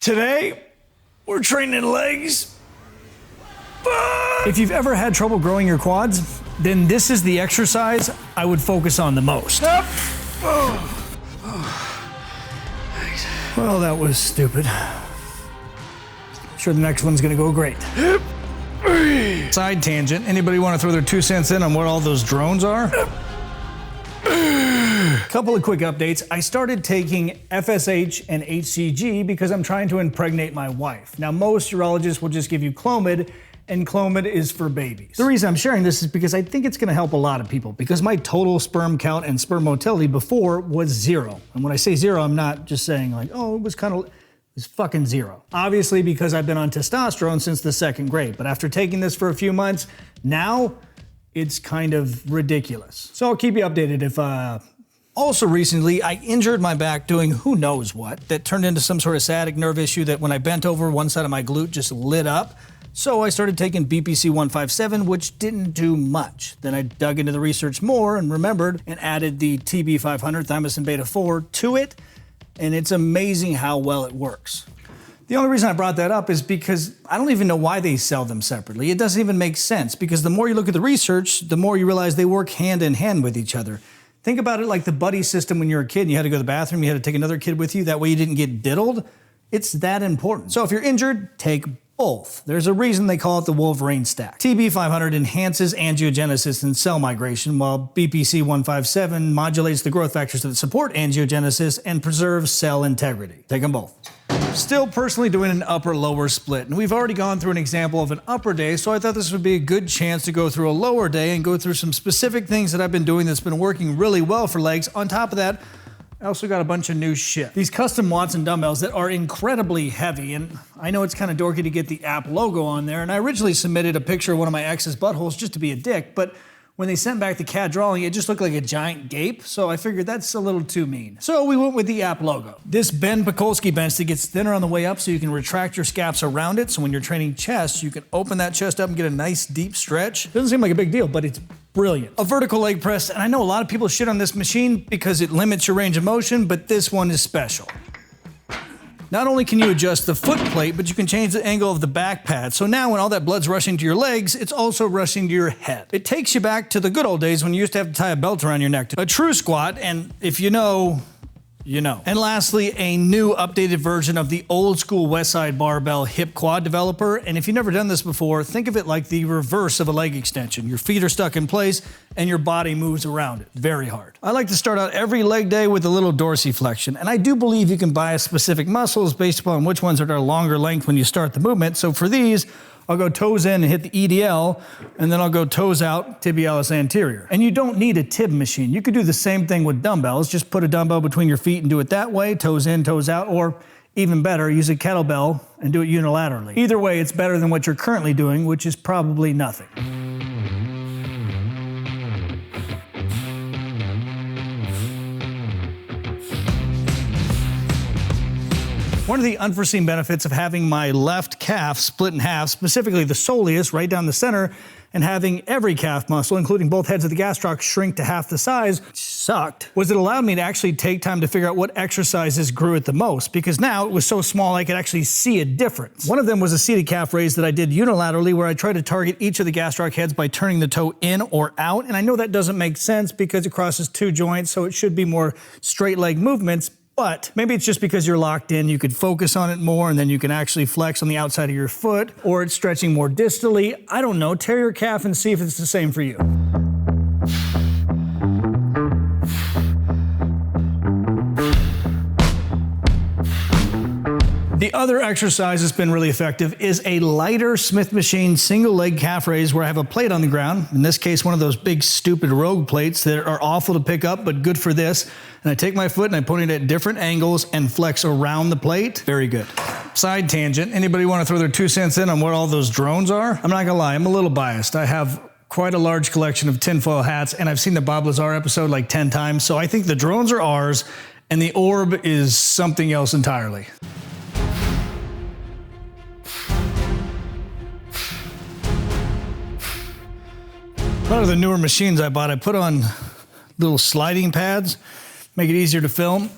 Today, we're training legs. If you've ever had trouble growing your quads, then this is the exercise I would focus on the most. Well, that was stupid. Sure, the next one's gonna go great. Side tangent, anybody want to throw their 2 cents in on what all those drones are? Couple of quick updates. I started taking FSH and HCG because I'm trying to impregnate my wife. Now, most urologists will just give you Clomid, and Clomid is for babies. The reason I'm sharing this is because I think it's gonna help a lot of people, because my total sperm count and sperm motility before was 0. And when I say 0, I'm not just saying like, oh, it was fucking 0. Obviously, because I've been on testosterone since the 2nd grade, but after taking this for a few months, now it's kind of ridiculous. So I'll keep you updated if, Also recently, I injured my back doing who knows what that turned into some sort of sciatic nerve issue that when I bent over, one side of my glute just lit up. So I started taking BPC 157, which didn't do much. Then I dug into the research more and remembered and added the TB 500 thymosin beta 4 to it, and it's amazing how well it works. The only reason I brought that up is because I don't even know why they sell them separately. It doesn't even make sense, because the more you look at the research, the more you realize they work hand in hand with each other. Think about it like the buddy system when you were a kid and you had to go to the bathroom, you had to take another kid with you, that way you didn't get diddled. It's that important. So if you're injured, take both. There's a reason they call it the Wolverine stack. TB 500 enhances angiogenesis and cell migration, while BPC 157 modulates the growth factors that support angiogenesis and preserves cell integrity. Take them both. Still personally doing an upper-lower split, and we've already gone through an example of an upper day, so I thought this would be a good chance to go through a lower day and go through some specific things that I've been doing that's been working really well for legs. On top of that, I also got a bunch of new shit. These custom Watson dumbbells that are incredibly heavy, and I know it's kind of dorky to get the app logo on there, and I originally submitted a picture of one of my ex's buttholes just to be a dick, but when they sent back the CAD drawing, it just looked like a giant gape, so I figured that's a little too mean. So we went with the app logo. This Ben Pakulski bench that gets thinner on the way up so you can retract your scaps around it, so when you're training chest, you can open that chest up and get a nice deep stretch. Doesn't seem like a big deal, but it's brilliant. A vertical leg press, and I know a lot of people shit on this machine because it limits your range of motion, but this one is special. Not only can you adjust the foot plate, but you can change the angle of the back pad. So now when all that blood's rushing to your legs, it's also rushing to your head. It takes you back to the good old days when you used to have to tie a belt around your neck. A true squat, and if you know, you know. And lastly, a new updated version of the old school Westside barbell hip quad developer. And if you've never done this before, think of it like the reverse of a leg extension. Your feet are stuck in place and your body moves around it. Very hard. I like to start out every leg day with a little dorsiflexion. And I do believe you can bias specific muscles based upon which ones are longer length when you start the movement. So for these, I'll go toes in and hit the EDL, and then I'll go toes out, tibialis anterior. And you don't need a tib machine. You could do the same thing with dumbbells. Just put a dumbbell between your feet and do it that way, toes in, toes out, or even better, use a kettlebell and do it unilaterally. Either way, it's better than what you're currently doing, which is probably nothing. One of the unforeseen benefits of having my left calf split in half, specifically the soleus right down the center, and having every calf muscle, including both heads of the gastroc, shrink to half the size, which sucked, was it allowed me to actually take time to figure out what exercises grew it the most, because now it was so small I could actually see a difference. One of them was a seated calf raise that I did unilaterally, where I tried to target each of the gastroc heads by turning the toe in or out, and I know that doesn't make sense because it crosses 2 joints, so it should be more straight leg movements. But maybe it's just because you're locked in, you could focus on it more and then you can actually flex on the outside of your foot, or it's stretching more distally. I don't know, tear your calf and see if it's the same for you. The other exercise that's been really effective is a lighter Smith machine single leg calf raise where I have a plate on the ground, in this case one of those big stupid Rogue plates that are awful to pick up but good for this, and I take my foot and I point it at different angles and flex around the plate. Very good. Side tangent, anybody want to throw their 2 cents in on what all those drones are? I'm not gonna lie, I'm a little biased. I have quite a large collection of tinfoil hats and I've seen the Bob Lazar episode like 10 times, so I think the drones are ours and the orb is something else entirely. A lot of the newer machines I bought, I put on little sliding pads, make it easier to film.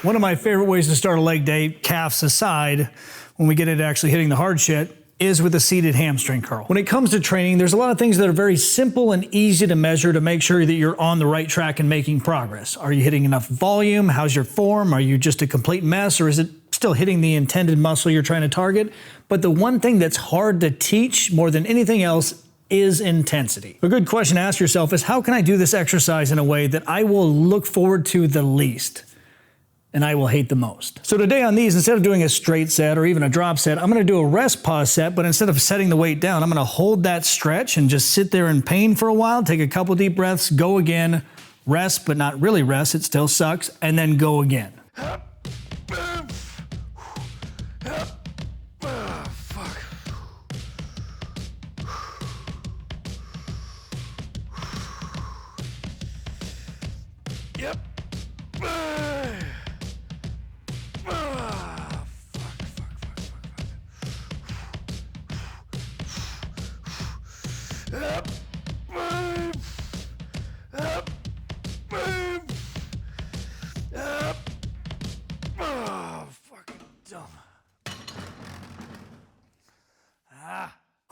One of my favorite ways to start a leg day, calves aside, when we get into actually hitting the hard shit, is with a seated hamstring curl. When it comes to training, there's a lot of things that are very simple and easy to measure to make sure that you're on the right track and making progress. Are you hitting enough volume? How's your form? Are you just a complete mess, or is it still hitting the intended muscle you're trying to target? But the one thing that's hard to teach more than anything else is intensity. A good question to ask yourself is, how can I do this exercise in a way that I will look forward to the least and I will hate the most? So today on these, instead of doing a straight set or even a drop set, I'm gonna do a rest pause set, but instead of setting the weight down, I'm gonna hold that stretch and just sit there in pain for a while, take a couple deep breaths, go again, rest, but not really rest, it still sucks, and then go again. Yep.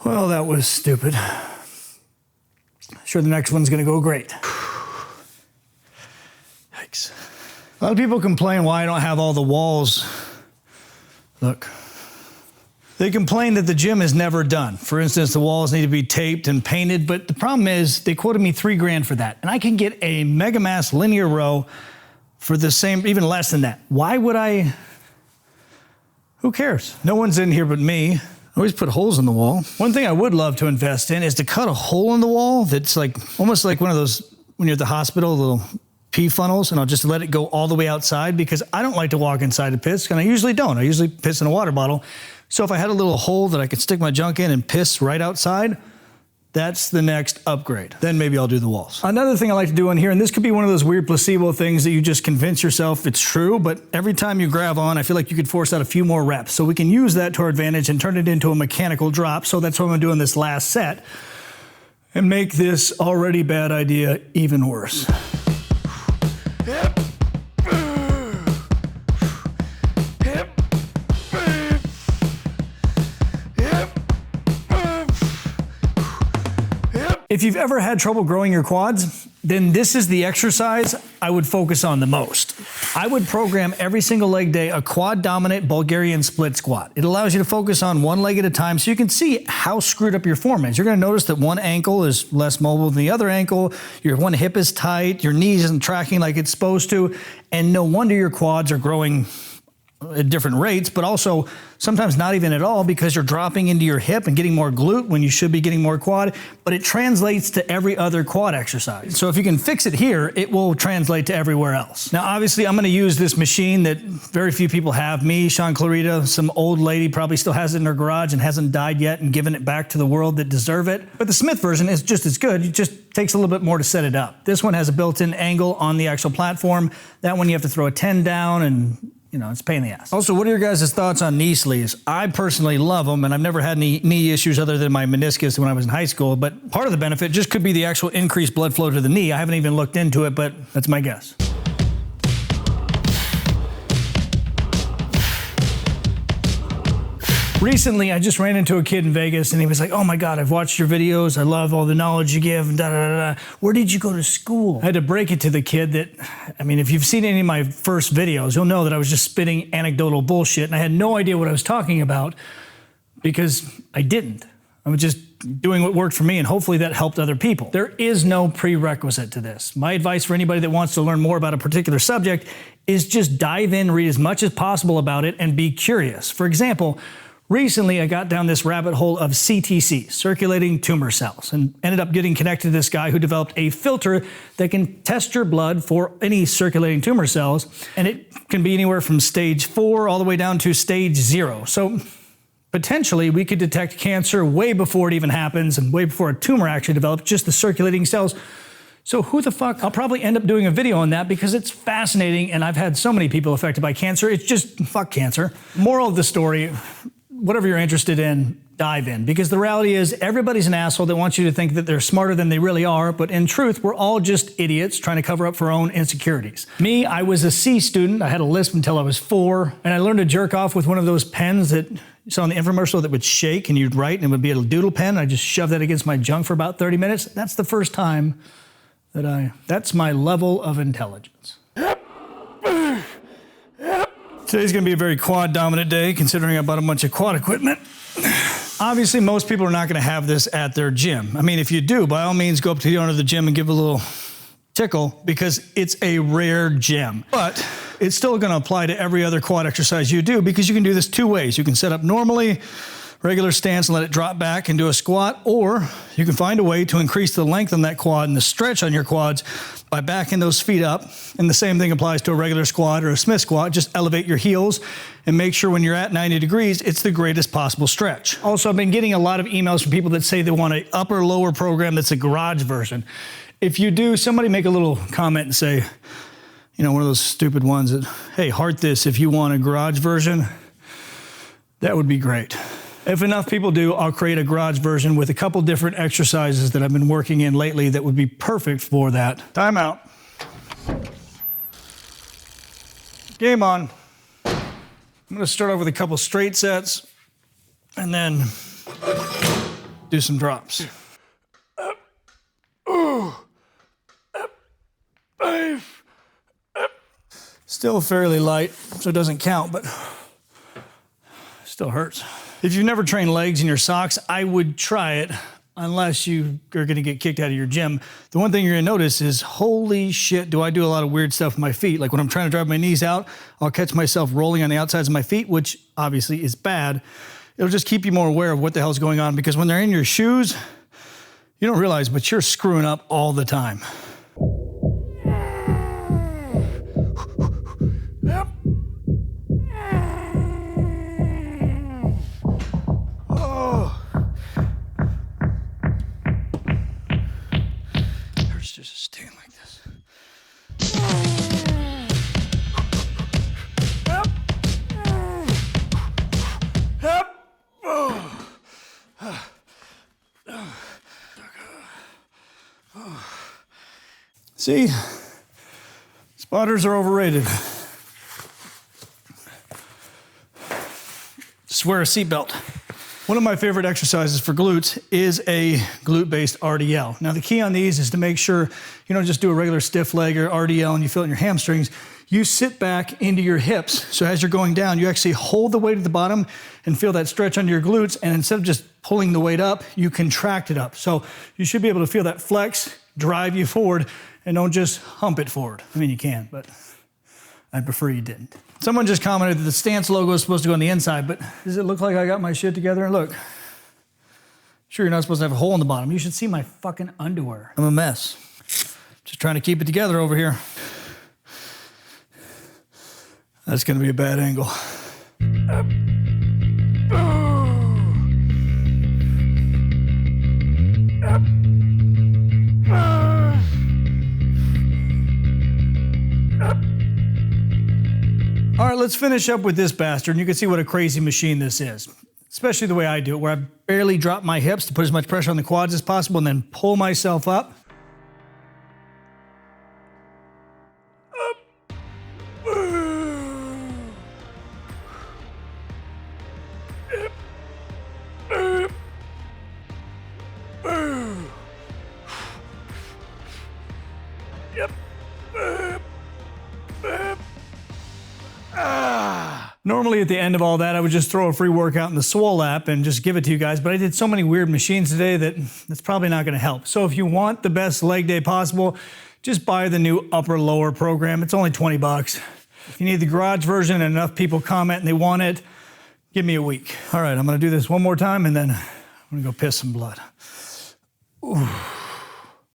Well, that was stupid. Sure, the next one's gonna go great. Yikes. A lot of people complain why I don't have all the walls. Look. They complain that the gym is never done. For instance, the walls need to be taped and painted, but the problem is they quoted me $3 grand for that. And I can get a Mega Mass linear row for the same, even less than that. Why would I? Who cares? No one's in here but me. I always put holes in the wall. One thing I would love to invest in is to cut a hole in the wall that's like almost like one of those, when you're at the hospital, little pee funnels, and I'll just let it go all the way outside, because I don't like to walk inside to piss, and I usually don't. I usually piss in a water bottle. So if I had a little hole that I could stick my junk in and piss right outside, that's the next upgrade. Then maybe I'll do the walls. Another thing I like to do in here, and this could be one of those weird placebo things that you just convince yourself it's true, but every time you grab on, I feel like you could force out a few more reps. So we can use that to our advantage and turn it into a mechanical drop. So that's what I'm gonna do in this last set and make this already bad idea even worse. Hip. If you've ever had trouble growing your quads, then this is the exercise I would focus on the most. I would program every single leg day a quad dominant Bulgarian split squat. It allows you to focus on one leg at a time so you can see how screwed up your form is. You're gonna notice that one ankle is less mobile than the other ankle, your one hip is tight, your knee isn't tracking like it's supposed to, and no wonder your quads are growing at different rates, but also sometimes not even at all, because you're dropping into your hip and getting more glute when you should be getting more quad, but it translates to every other quad exercise. So if you can fix it here, it will translate to everywhere else. Now, obviously, I'm gonna use this machine that very few people have. Me, Sean Clarita, some old lady probably still has it in her garage and hasn't died yet and given it back to the world that deserve it. But the Smith version is just as good. It just takes a little bit more to set it up. This one has a built-in angle on the actual platform. That one you have to throw a 10 down, and you know, it's a pain in the ass. Also, what are your guys' thoughts on knee sleeves? I personally love them, and I've never had any knee issues other than my meniscus when I was in high school, but part of the benefit just could be the actual increased blood flow to the knee. I haven't even looked into it, but that's my guess. Recently, I just ran into a kid in Vegas, and he was like, "Oh my God, I've watched your videos. I love all the knowledge you give, and da da da da. Where did you go to school?" I had to break it to the kid that, I mean, if you've seen any of my first videos, you'll know that I was just spitting anecdotal bullshit, and I had no idea what I was talking about because I didn't. I was just doing what worked for me, and hopefully that helped other people. There is no prerequisite to this. My advice for anybody that wants to learn more about a particular subject is just dive in, read as much as possible about it, and be curious. For example, recently, I got down this rabbit hole of CTC, circulating tumor cells, and ended up getting connected to this guy who developed a filter that can test your blood for any circulating tumor cells, and it can be anywhere from stage 4 all the way down to stage 0. So potentially, we could detect cancer way before it even happens and way before a tumor actually develops, just the circulating cells. So who the fuck? I'll probably end up doing a video on that because it's fascinating, and I've had so many people affected by cancer. It's just fuck cancer. Moral of the story, whatever you're interested in, dive in, because the reality is everybody's an asshole that wants you to think that they're smarter than they really are, but in truth, we're all just idiots trying to cover up for our own insecurities. Me, I was a C student. I had a lisp until I was 4, and I learned to jerk off with one of those pens that you saw in the infomercial that would shake and you'd write and it would be a doodle pen. I just shoved that against my junk for about 30 minutes. That's the first time that that's my level of intelligence. Today's gonna be a very quad dominant day considering I bought a bunch of quad equipment. Obviously, most people are not gonna have this at their gym. I mean, if you do, by all means, go up to the owner of the gym and give a little tickle because it's a rare gem. But it's still gonna apply to every other quad exercise you do because you can do this 2 ways. You can set up normally, regular stance and let it drop back and do a squat, or you can find a way to increase the length on that quad and the stretch on your quads by backing those feet up. And the same thing applies to a regular squat or a Smith squat. Just elevate your heels and make sure when you're at 90 degrees, it's the greatest possible stretch. Also, I've been getting a lot of emails from people that say they want an upper lower program that's a garage version. If you do, somebody make a little comment and say, you know, one of those stupid ones that, hey, heart this if you want a garage version. That would be great. If enough people do, I'll create a garage version with a couple different exercises that I've been working in lately that would be perfect for that. Time out. Game on. I'm gonna start off with a couple straight sets and then do some drops. Still fairly light, so it doesn't count, but still hurts. If you've never trained legs in your socks, I would try it unless you are gonna get kicked out of your gym. The one thing you're gonna notice is, holy shit, do I do a lot of weird stuff with my feet. Like when I'm trying to drive my knees out, I'll catch myself rolling on the outsides of my feet, which obviously is bad. It'll just keep you more aware of what the hell's going on, because when they're in your shoes, you don't realize, but you're screwing up all the time. See, spotters are overrated. Just wear a seatbelt. One of my favorite exercises for glutes is a glute-based RDL. Now the key on these is to make sure you don't just do a regular stiff leg or RDL and you feel it in your hamstrings. You sit back into your hips. So as you're going down, you actually hold the weight at the bottom and feel that stretch under your glutes. And instead of just pulling the weight up, you contract it up. So you should be able to feel that flex, drive you forward, and don't just hump it forward. I mean, you can, but I'd prefer you didn't. Someone just commented that the stance logo is supposed to go on the inside, but does it look like I got my shit together? And look, sure, you're not supposed to have a hole in the bottom. You should see my fucking underwear. I'm a mess. Just trying to keep it together over here. That's gonna be a bad angle. All right, let's finish up with this bastard, and you can see what a crazy machine this is. Especially the way I do it, where I barely drop my hips to put as much pressure on the quads as possible and then pull myself up. Normally at the end of all that, I would just throw a free workout in the SWOLE app and just give it to you guys, but I did so many weird machines today that that's probably not gonna help. So if you want the best leg day possible, just buy the new upper lower program. It's only 20 bucks. If you need the garage version and enough people comment and they want it, give me a week. All right, I'm gonna do this one more time and then I'm gonna go piss some blood. Ooh.